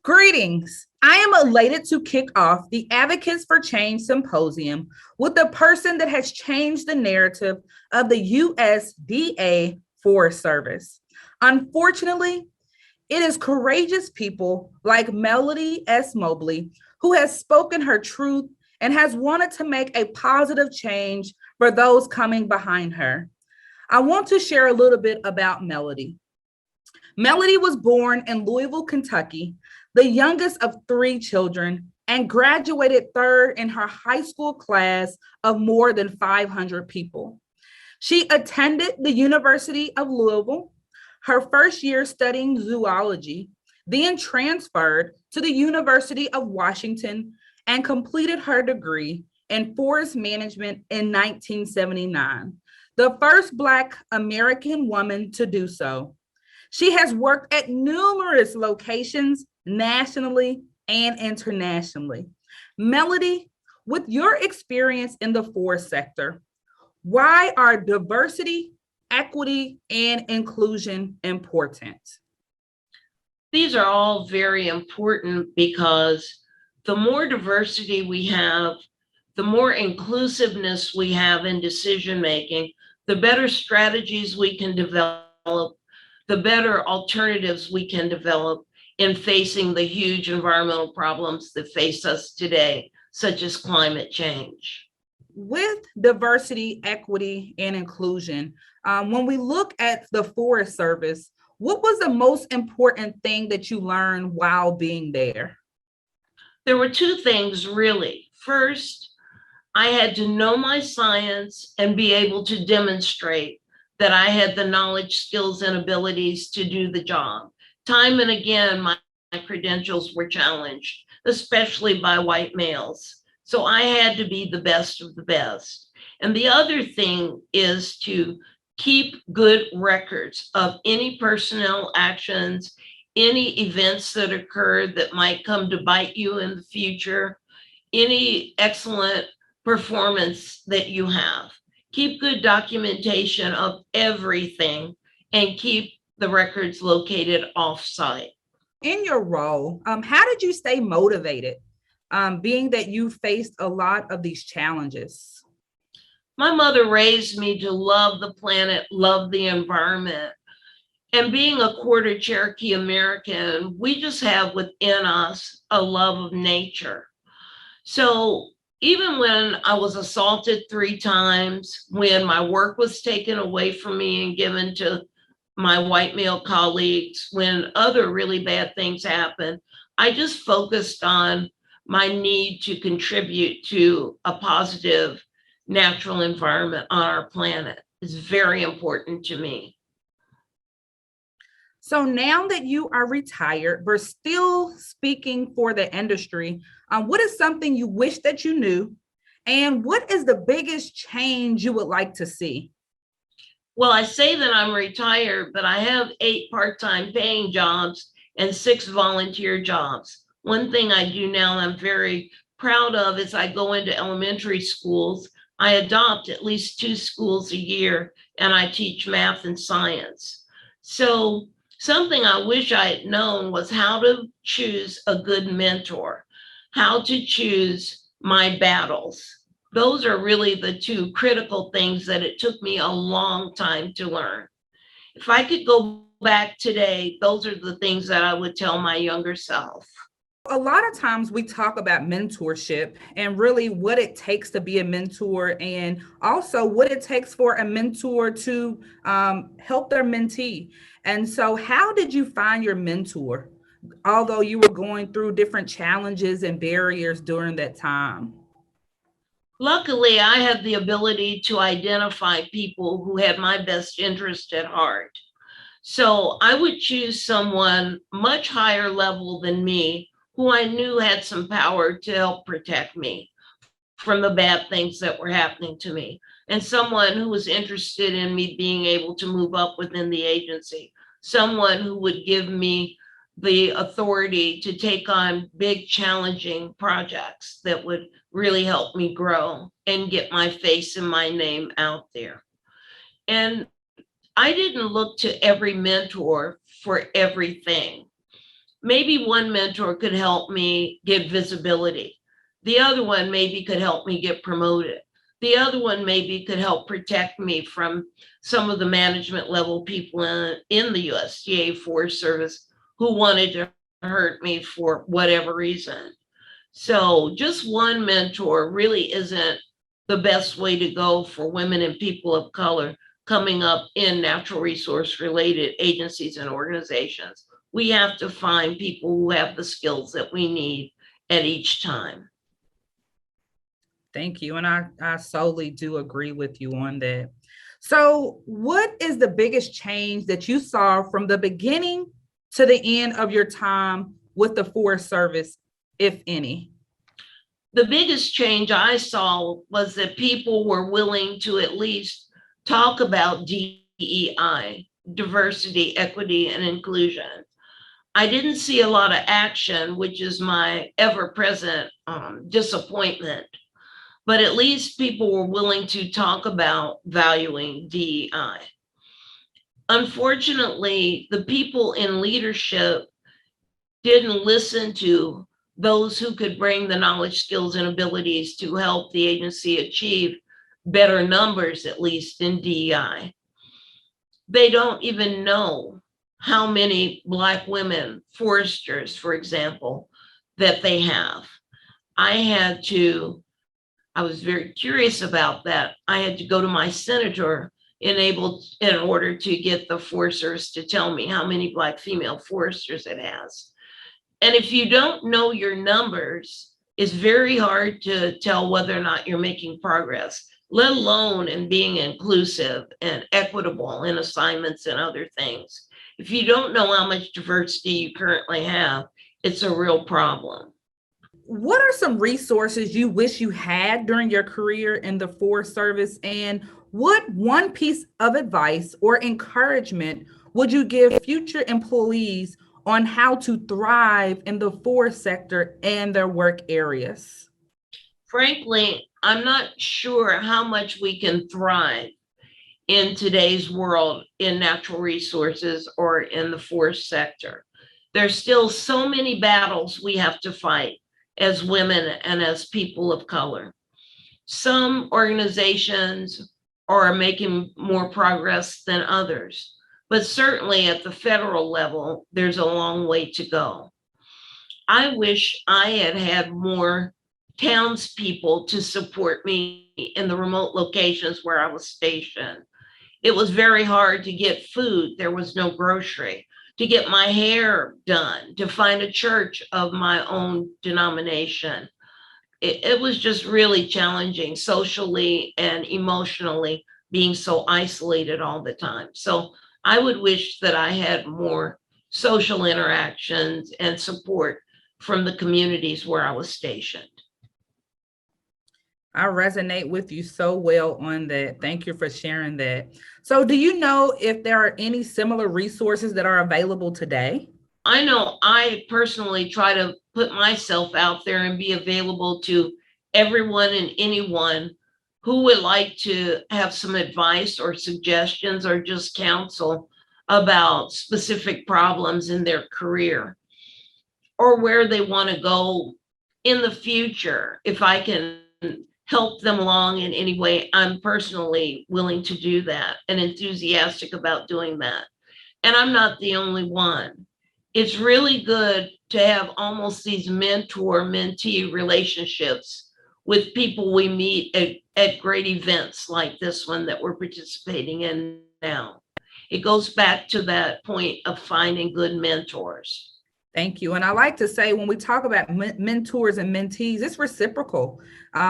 Greetings. I am elated to kick off the Advocates for Change Symposium with the person that has changed the narrative of the USDA Forest Service. Unfortunately, it is courageous people like Melody S. Mobley who has spoken her truth and has wanted to make a positive change for those coming behind her. I want to share a little bit about Melody. Melody was born in Louisville, Kentucky, the youngest of three children, and graduated third in her high school class of more than 500 people. She attended the University of Louisville, her first year studying zoology, then transferred to the University of Washington and completed her degree in forest management in 1979, the first Black American woman to do so. She has worked at numerous locations nationally and internationally. Melody, with your experience in the forest sector, why are diversity, equity, and inclusion important? These are all very important because the more diversity we have, the more inclusiveness we have in decision making, the better strategies we can develop, the better alternatives we can develop in facing the huge environmental problems that face us today, such as climate change. With diversity, equity, and inclusion, when we look at the Forest Service, what was the most important thing that you learned while being there? There were two things really. First, I had to know my science and be able to demonstrate that I had the knowledge, skills, and abilities to do the job. Time and again, my credentials were challenged, especially by white males. So I had to be the best of the best. And the other thing is to keep good records of any personnel actions, any events that occurred that might come to bite you in the future, any excellent performance that you have. Keep good documentation of everything and keep the records located off-site. In your role, how did you stay motivated, being that you faced a lot of these challenges? My mother raised me to love the planet, love the environment. And being a quarter Cherokee American, we just have within us a love of nature. So even when I was assaulted 3 times, when my work was taken away from me and given to my white male colleagues, when other really bad things happened, I just focused on my need to contribute to a positive natural environment on our planet. It's very important to me. So now that you are retired, but still speaking for the industry, what is something you wish that you knew? And what is the biggest change you would like to see? Well, I say that I'm retired, but I have 8 part-time paying jobs and 6 volunteer jobs. One thing I do now I'm very proud of is I go into elementary schools. I adopt at least 2 schools a year, and I teach math and science. So something I wish I had known was how to choose a good mentor, how to choose my battles. Those are really the 2 critical things that it took me a long time to learn. If I could go back today, those are the things that I would tell my younger self. A lot of times we talk about mentorship and really what it takes to be a mentor, and also what it takes for a mentor to help their mentee. And so, how did you find your mentor, although you were going through different challenges and barriers during that time? Luckily, I had the ability to identify people who had my best interest at heart. So I would choose someone much higher level than me who I knew had some power to help protect me from the bad things that were happening to me, and someone who was interested in me being able to move up within the agency, someone who would give me the authority to take on big, challenging projects that would really help me grow and get my face and my name out there. And I didn't look to every mentor for everything. maybe one mentor could help me get visibility. The other one maybe could help me get promoted. The other one maybe could help protect me from some of the management level people in the USDA Forest Service who wanted to hurt me for whatever reason. So just one mentor really isn't the best way to go for women and people of color coming up in natural resource related agencies and organizations. We have to find people who have the skills that we need at each time. Thank you. And I solely do agree with you on that. So, what is the biggest change that you saw from the beginning to the end of your time with the Forest Service, if any? The biggest change I saw was that people were willing to at least talk about DEI, diversity, equity, and inclusion. I didn't see a lot of action, which is my ever-present disappointment. But at least people were willing to talk about valuing DEI. Unfortunately, the people in leadership didn't listen to those who could bring the knowledge, skills, and abilities to help the agency achieve better numbers, at least in DEI. They don't even know how many Black women foresters, for example, that they have. I was very curious about that. I had to go to my senator in order to get the Forest Service to tell me how many Black female foresters it has. And if you don't know your numbers, it's very hard to tell whether or not you're making progress, let alone in being inclusive and equitable in assignments and other things. If you don't know how much diversity you currently have, it's a real problem. What are some resources you wish you had during your career in the Forest Service? And what one piece of advice or encouragement would you give future employees on how to thrive in the forest sector and their work areas? Frankly, I'm not sure how much we can thrive in today's world in natural resources or in the forest sector. There's still so many battles we have to fight as women and as people of color. Some organizations are making more progress than others, but certainly at the federal level, there's a long way to go. I wish I had had more townspeople to support me in the remote locations where I was stationed. It was very hard to get food. There was no grocery. To get my hair done, to find a church of my own denomination. It was just really challenging socially and emotionally, being so isolated all the time. So I would wish that I had more social interactions and support from the communities where I was stationed. I resonate with you so well on that. Thank you for sharing that. So, do you know if there are any similar resources that are available today? I know I personally try to put myself out there and be available to everyone and anyone who would like to have some advice or suggestions or just counsel about specific problems in their career or where they want to go in the future. If I can help them along in any way, I'm personally willing to do that and enthusiastic about doing that. And I'm not the only one. It's really good to have almost these mentor-mentee relationships with people we meet at great events like this one that we're participating in now. It goes back to that point of finding good mentors. Thank you. And I like to say when we talk about mentors and mentees, it's reciprocal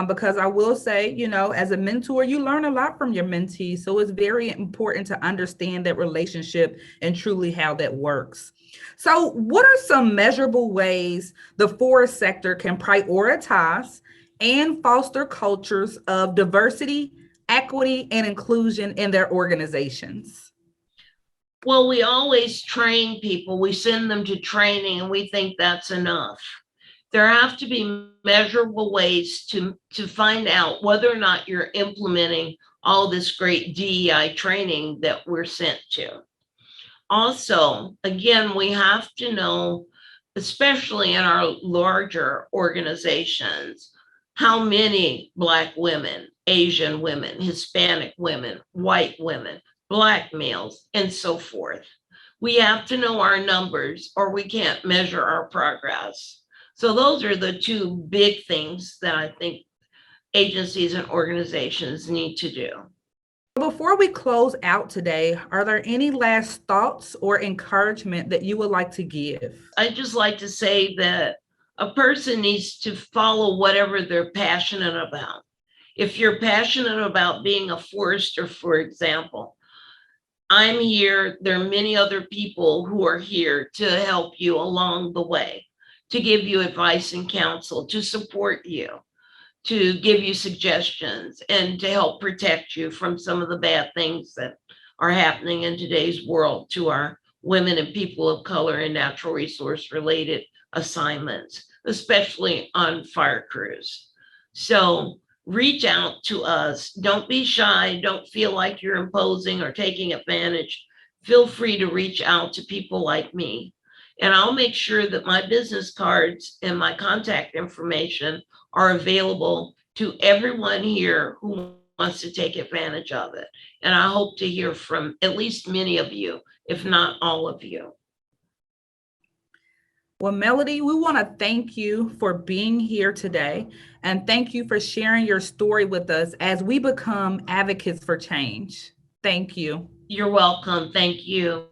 because I will say, as a mentor, you learn a lot from your mentee. So it's very important to understand that relationship and truly how that works. So what are some measurable ways the forest sector can prioritize and foster cultures of diversity, equity, and inclusion in their organizations? Well, we always train people. We send them to training and we think that's enough. There have to be measurable ways to find out whether or not you're implementing all this great DEI training that we're sent to. Also, again, we have to know especially in our larger organizations, how many Black women, Asian women, Hispanic women, white women, Black males, and so forth. We have to know our numbers or we can't measure our progress. So those are the two big things that I think agencies and organizations need to do. Before we close out today, are there any last thoughts or encouragement that you would like to give? I'd just like to say that a person needs to follow whatever they're passionate about. If you're passionate about being a forester, for example, I'm here. There are many other people who are here to help you along the way, to give you advice and counsel, to support you, to give you suggestions, and to help protect you from some of the bad things that are happening in today's world to our women and people of color and natural resource related assignments, especially on fire crews. So reach out to us. Don't be shy. Don't feel like you're imposing or taking advantage. Feel free to reach out to people like me. And I'll make sure that my business cards and my contact information are available to everyone here who wants to take advantage of it. And I hope to hear from at least many of you, if not all of you. Well, Melody, we want to thank you for being here today, and thank you for sharing your story with us as we become advocates for change. Thank you. You're welcome. Thank you.